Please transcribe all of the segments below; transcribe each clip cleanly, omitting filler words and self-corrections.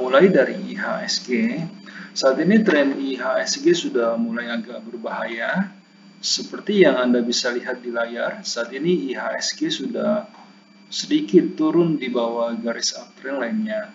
mulai dari IHSG. Saat ini tren IHSG sudah mulai agak berbahaya. Seperti yang Anda bisa lihat di layar, saat ini IHSG sudah sedikit turun di bawah garis uptrend lainnya.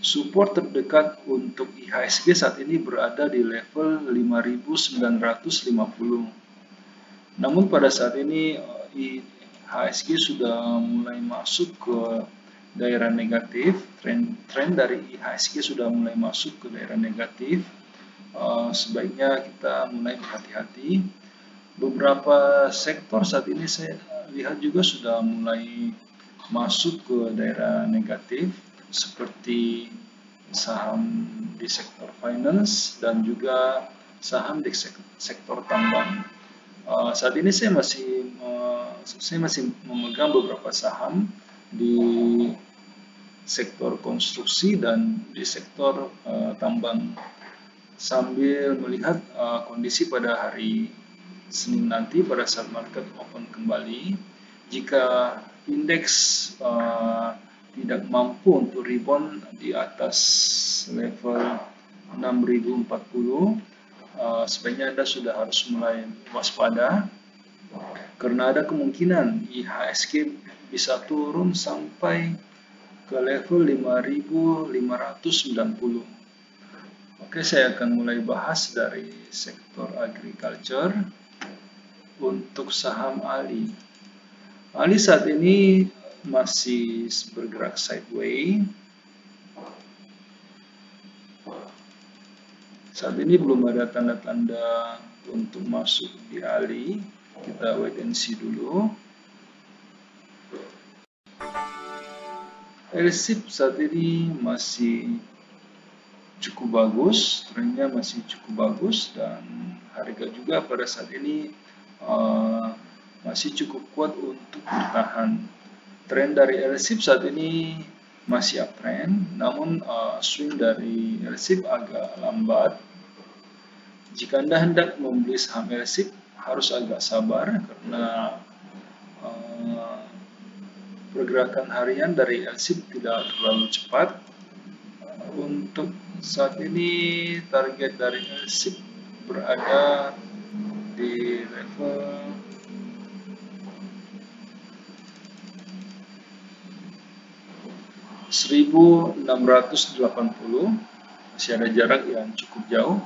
Support terdekat untuk IHSG saat ini berada di level 5.950. Namun pada saat ini IHSG sudah mulai masuk ke daerah negatif. Tren dari IHSG sudah mulai masuk ke daerah negatif. Sebaiknya kita mulai berhati-hati. Beberapa sektor saat ini saya lihat juga sudah mulai masuk ke daerah negatif, seperti saham di sektor finance dan juga saham di sektor tambang. Saat ini saya masih memegang beberapa saham di sektor konstruksi dan di sektor tambang, sambil melihat kondisi pada hari Senin nanti pada saat market open kembali. Jika indeks tidak mampu untuk rebound di atas level 6040, sebaiknya Anda sudah harus mulai waspada, karena ada kemungkinan IHSG bisa turun sampai ke level 5590. Oke, saya akan mulai bahas dari sektor agriculture. Untuk saham ALI. ALI saat ini masih bergerak sideways. Saat ini belum ada tanda-tanda untuk masuk di ALI. Kita wait and see dulu. LSIP saat ini masih cukup bagus, trennya masih cukup bagus, dan harga juga pada saat ini masih cukup kuat untuk bertahan. Tren dari LSIP saat ini masih uptrend, namun swing dari LSIP agak lambat. Jika Anda hendak membeli saham LSIP, harus agak sabar karena pergerakan harian dari LSIP tidak terlalu cepat. Untuk saat ini target dari LSIP berada di level 1680. Masih ada jarak yang cukup jauh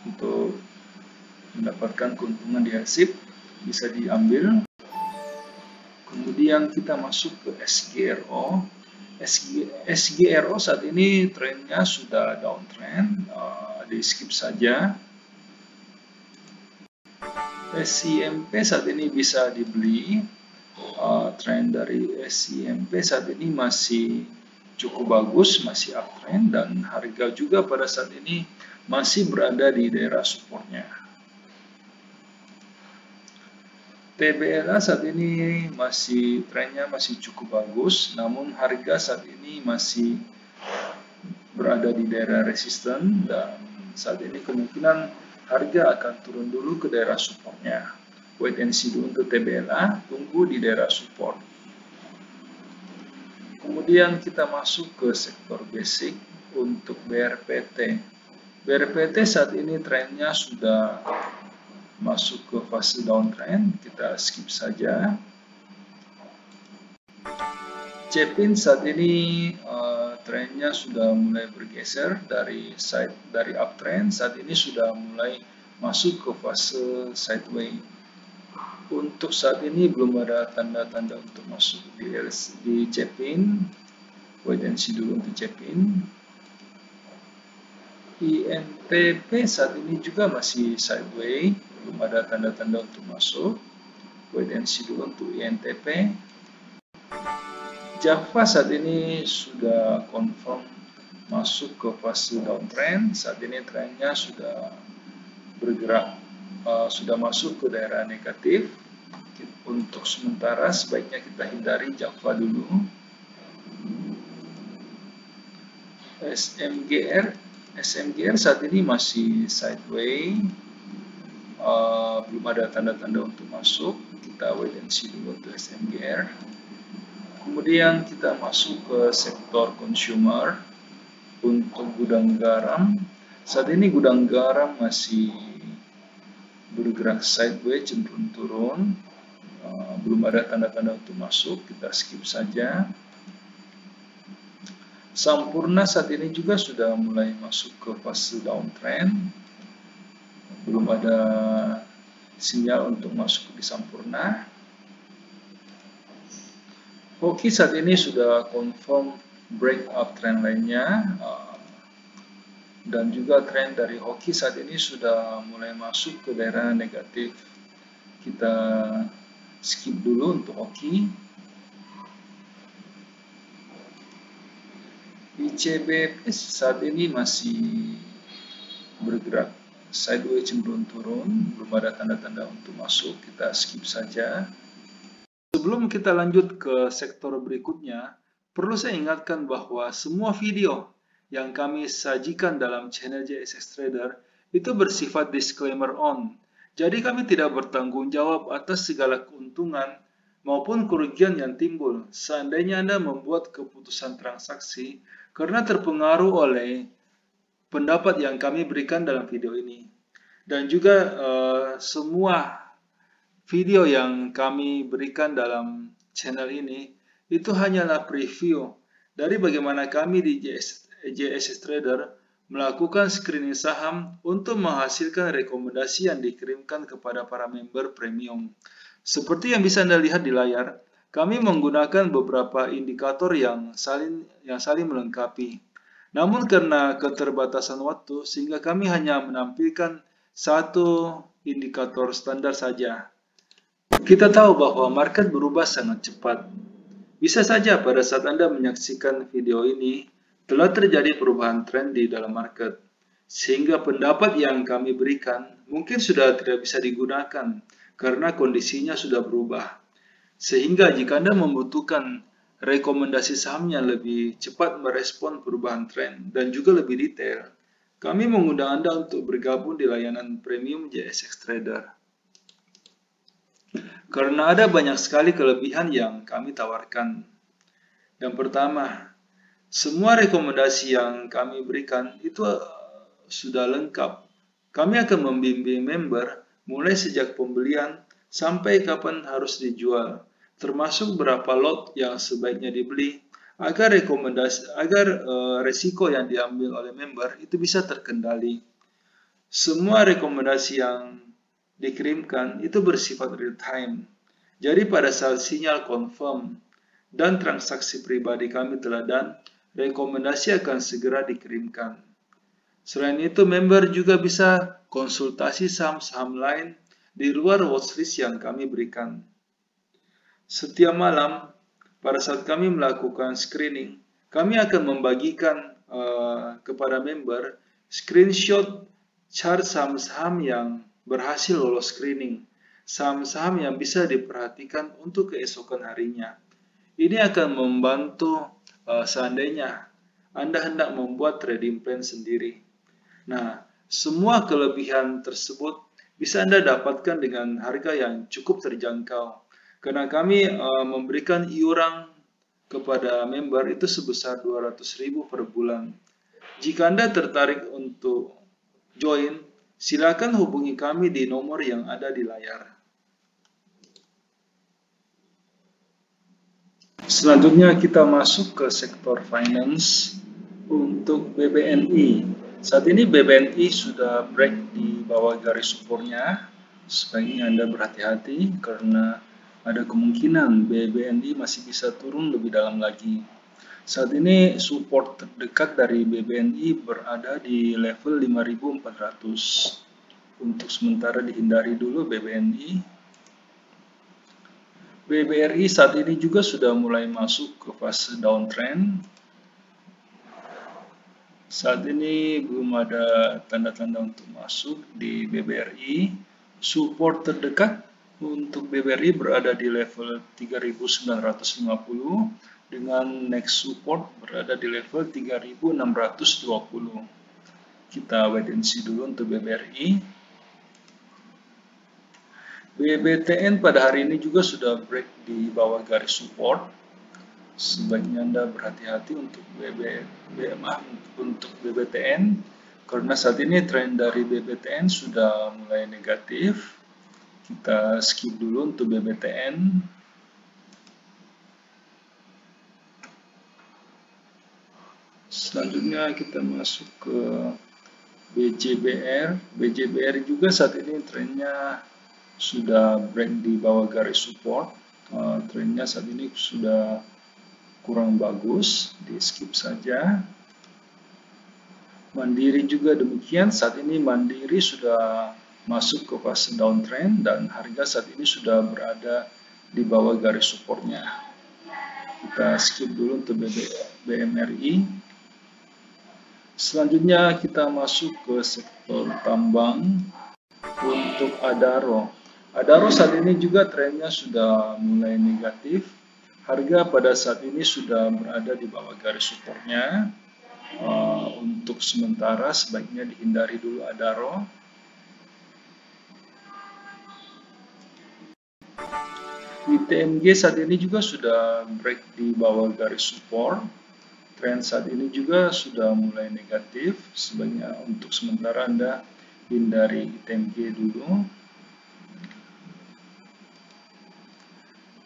untuk mendapatkan keuntungan di LSIP, bisa diambil. Kemudian kita masuk ke SGRO. SGRO saat ini trennya sudah downtrend, di skip saja. SIMP saat ini bisa dibeli. Tren dari SIMP saat ini masih cukup bagus, masih uptrend, dan harga juga pada saat ini masih berada di daerah supportnya. TBLA saat ini trennya masih cukup bagus, namun harga saat ini masih berada di daerah resisten, dan saat ini kemungkinan harga akan turun dulu ke daerah supportnya. Wait and see dulu untuk TBLA, tunggu di daerah support. Kemudian kita masuk ke sektor basic untuk BRPT. BRPT saat ini trennya sudah masuk ke fase downtrend, kita skip saja. Cepin saat ini trennya sudah mulai bergeser dari uptrend, saat ini sudah mulai masuk ke fase sideways. Untuk saat ini belum ada tanda-tanda untuk masuk di Cepin. Wait and see dulu untuk Cepin. INTP saat ini juga masih sideways, belum ada tanda-tanda untuk masuk. Wait and see dulu untuk INTP. Java saat ini sudah confirm masuk ke fase downtrend. Saat ini trennya sudah bergerak, sudah masuk ke daerah negatif. Untuk sementara sebaiknya kita hindari Java dulu. SMGR saat ini masih sideways, belum ada tanda-tanda untuk masuk. Kita wait and see dulu untuk SMGR. Kemudian kita masuk ke sektor consumer. Untuk gudang garam, saat ini gudang garam masih bergerak sideways, cenderung turun. Belum ada tanda-tanda untuk masuk, kita skip saja. Sampurna saat ini juga sudah mulai masuk ke fase downtrend. Belum ada sinyal untuk masuk di Sampurna. Hoki saat ini sudah confirm break uptrend lainnya, dan juga tren dari Hoki saat ini sudah mulai masuk ke daerah negatif. Kita skip dulu untuk Hoki. ICBP saat ini masih bergerak sideways, cenderung turun, belum ada tanda-tanda untuk masuk, kita skip saja. Sebelum kita lanjut ke sektor berikutnya, perlu saya ingatkan bahwa semua video yang kami sajikan dalam channel JSX Trader itu bersifat disclaimer on. Jadi kami tidak bertanggung jawab atas segala keuntungan maupun kerugian yang timbul seandainya Anda membuat keputusan transaksi karena terpengaruh oleh pendapat yang kami berikan dalam video ini. Dan juga semua video yang kami berikan dalam channel ini itu hanyalah preview dari bagaimana kami di JSX Trader melakukan screening saham untuk menghasilkan rekomendasi yang dikirimkan kepada para member premium. Seperti yang bisa Anda lihat di layar, kami menggunakan beberapa indikator yang saling melengkapi. Namun karena keterbatasan waktu, sehingga kami hanya menampilkan satu indikator standar saja. Kita tahu bahwa market berubah sangat cepat. Bisa saja pada saat Anda menyaksikan video ini, telah terjadi perubahan tren di dalam market. Sehingga pendapat yang kami berikan mungkin sudah tidak bisa digunakan karena kondisinya sudah berubah. Sehingga jika Anda membutuhkan rekomendasi saham yang lebih cepat merespon perubahan tren dan juga lebih detail, kami mengundang Anda untuk bergabung di layanan premium JSX Trader. Karena ada banyak sekali kelebihan yang kami tawarkan. Yang pertama, semua rekomendasi yang kami berikan itu sudah lengkap. Kami akan membimbing member mulai sejak pembelian sampai kapan harus dijual, termasuk berapa lot yang sebaiknya dibeli agar resiko yang diambil oleh member itu bisa terkendali. Semua rekomendasi yang dikirimkan itu bersifat real time. Jadi pada saat sinyal confirm dan transaksi pribadi kami telah done, rekomendasi akan segera dikirimkan. Selain itu, member juga bisa konsultasi saham-saham lain di luar watchlist yang kami berikan. Setiap malam, pada saat kami melakukan screening, kami akan membagikan kepada member screenshot chart saham-saham yang berhasil lolos screening, saham-saham yang bisa diperhatikan untuk keesokan harinya. Ini akan membantu seandainya Anda hendak membuat trading plan sendiri. Nah, semua kelebihan tersebut bisa Anda dapatkan dengan harga yang cukup terjangkau. Karena kami memberikan iuran kepada member itu sebesar 200.000 per bulan. Jika Anda tertarik untuk join, silakan hubungi kami di nomor yang ada di layar. Selanjutnya kita masuk ke sektor finance untuk BBNI. Saat ini BBNI sudah break di bawah garis supportnya. Sebaiknya Anda berhati-hati karena ada kemungkinan BBNI masih bisa turun lebih dalam lagi. Saat ini support terdekat dari BBNI berada di level 5.400. Untuk sementara dihindari dulu BBNI. BBRI saat ini juga sudah mulai masuk ke fase downtrend. Saat ini belum ada tanda-tanda untuk masuk di BBRI. Support terdekat untuk BBRI berada di level 3.950 dengan next support berada di level 3.620. Kita wait and see dulu untuk BBRI. BBTN pada hari ini juga sudah break di bawah garis support. sebaiknya Anda berhati-hati untuk untuk BBTN, karena saat ini tren dari BBTN sudah mulai negatif. Kita skip dulu untuk BBTN. Selanjutnya kita masuk ke BJBR. BJBR juga saat ini trennya sudah break di bawah garis support. Trennya saat ini sudah kurang bagus, di skip saja. Mandiri juga demikian, saat ini Mandiri sudah masuk ke fase downtrend dan harga saat ini sudah berada di bawah garis supportnya. Kita skip dulu untuk BMRI. Selanjutnya kita masuk ke sektor tambang untuk Adaro. Adaro saat ini juga trennya sudah mulai negatif. Harga pada saat ini sudah berada di bawah garis supportnya. Untuk sementara sebaiknya dihindari dulu Adaro. ITMG saat ini juga sudah break di bawah garis support. Tren saat ini juga sudah mulai negatif, sebaiknya untuk sementara Anda hindari ITMG dulu.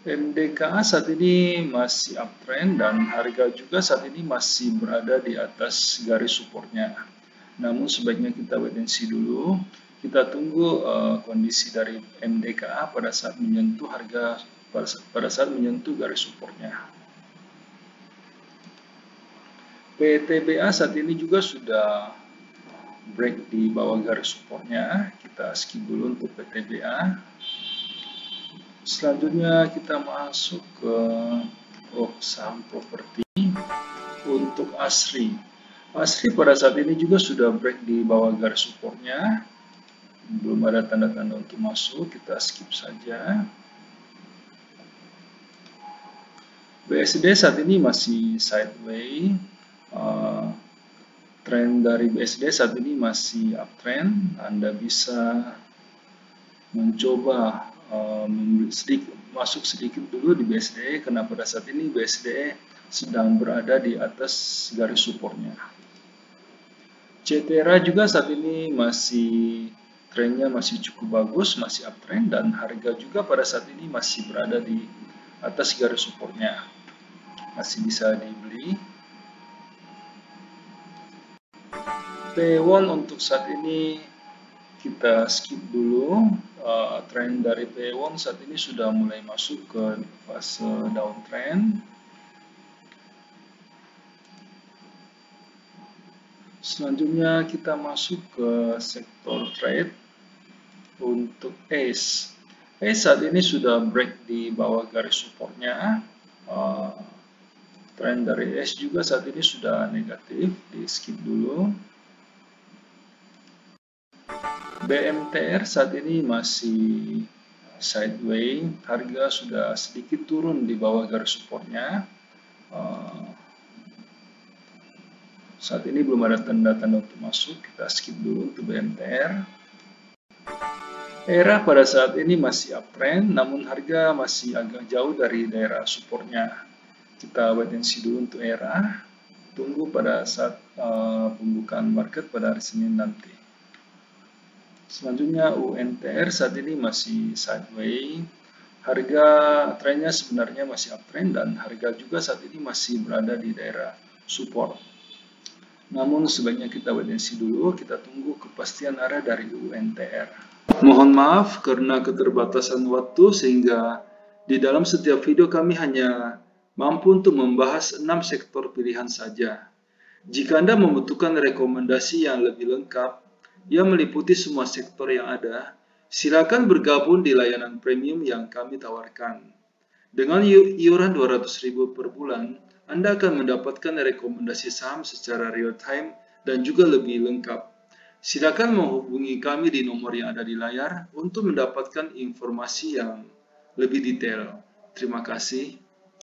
MDKA saat ini masih uptrend dan harga juga saat ini masih berada di atas garis supportnya. Namun sebaiknya kita wait and see dulu. Kita tunggu kondisi dari MDKA pada saat menyentuh garis supportnya. PTBA saat ini juga sudah break di bawah garis supportnya. Kita skip dulu untuk PTBA. Selanjutnya kita masuk ke saham properti untuk ASRI. ASRI pada saat ini juga sudah break di bawah garis supportnya. Belum ada tanda-tanda untuk masuk, kita skip saja. BSD saat ini masih sideways. Tren dari BSD saat ini masih uptrend. Anda bisa mencoba masuk sedikit dulu di BSD, karena pada saat ini BSD sedang berada di atas garis supportnya. CTRA juga saat ini trennya masih cukup bagus, masih uptrend, dan harga juga pada saat ini masih berada di atas garis supportnya, masih bisa dibeli. P1 untuk saat ini kita skip dulu. Tren dari P1 saat ini sudah mulai masuk ke fase downtrend. Selanjutnya kita masuk ke sektor trade untuk ACE. ACE saat ini sudah break di bawah garis supportnya. Tren dari ACE juga saat ini sudah negatif, di skip dulu. BMTR saat ini masih sideways, harga sudah sedikit turun di bawah garis supportnya. Saat ini belum ada tanda-tanda untuk masuk, kita skip dulu untuk BMTR. ERA pada saat ini masih uptrend, namun harga masih agak jauh dari daerah supportnya. Kita wait and see dulu untuk ERA, tunggu pada saat pembukaan market pada hari Senin nanti. Selanjutnya UNTR saat ini masih sideways, harga trennya sebenarnya masih uptrend dan harga juga saat ini masih berada di daerah support. Namun sebaiknya kita wait and see dulu, kita tunggu kepastian arah dari UNTR. Mohon maaf karena keterbatasan waktu sehingga di dalam setiap video kami hanya mampu untuk membahas 6 sektor pilihan saja. Jika Anda membutuhkan rekomendasi yang lebih lengkap yang meliputi semua sektor yang ada, silakan bergabung di layanan premium yang kami tawarkan. Dengan iuran 200.000 per bulan, Anda akan mendapatkan rekomendasi saham secara real time dan juga lebih lengkap. Silakan menghubungi kami di nomor yang ada di layar untuk mendapatkan informasi yang lebih detail. Terima kasih.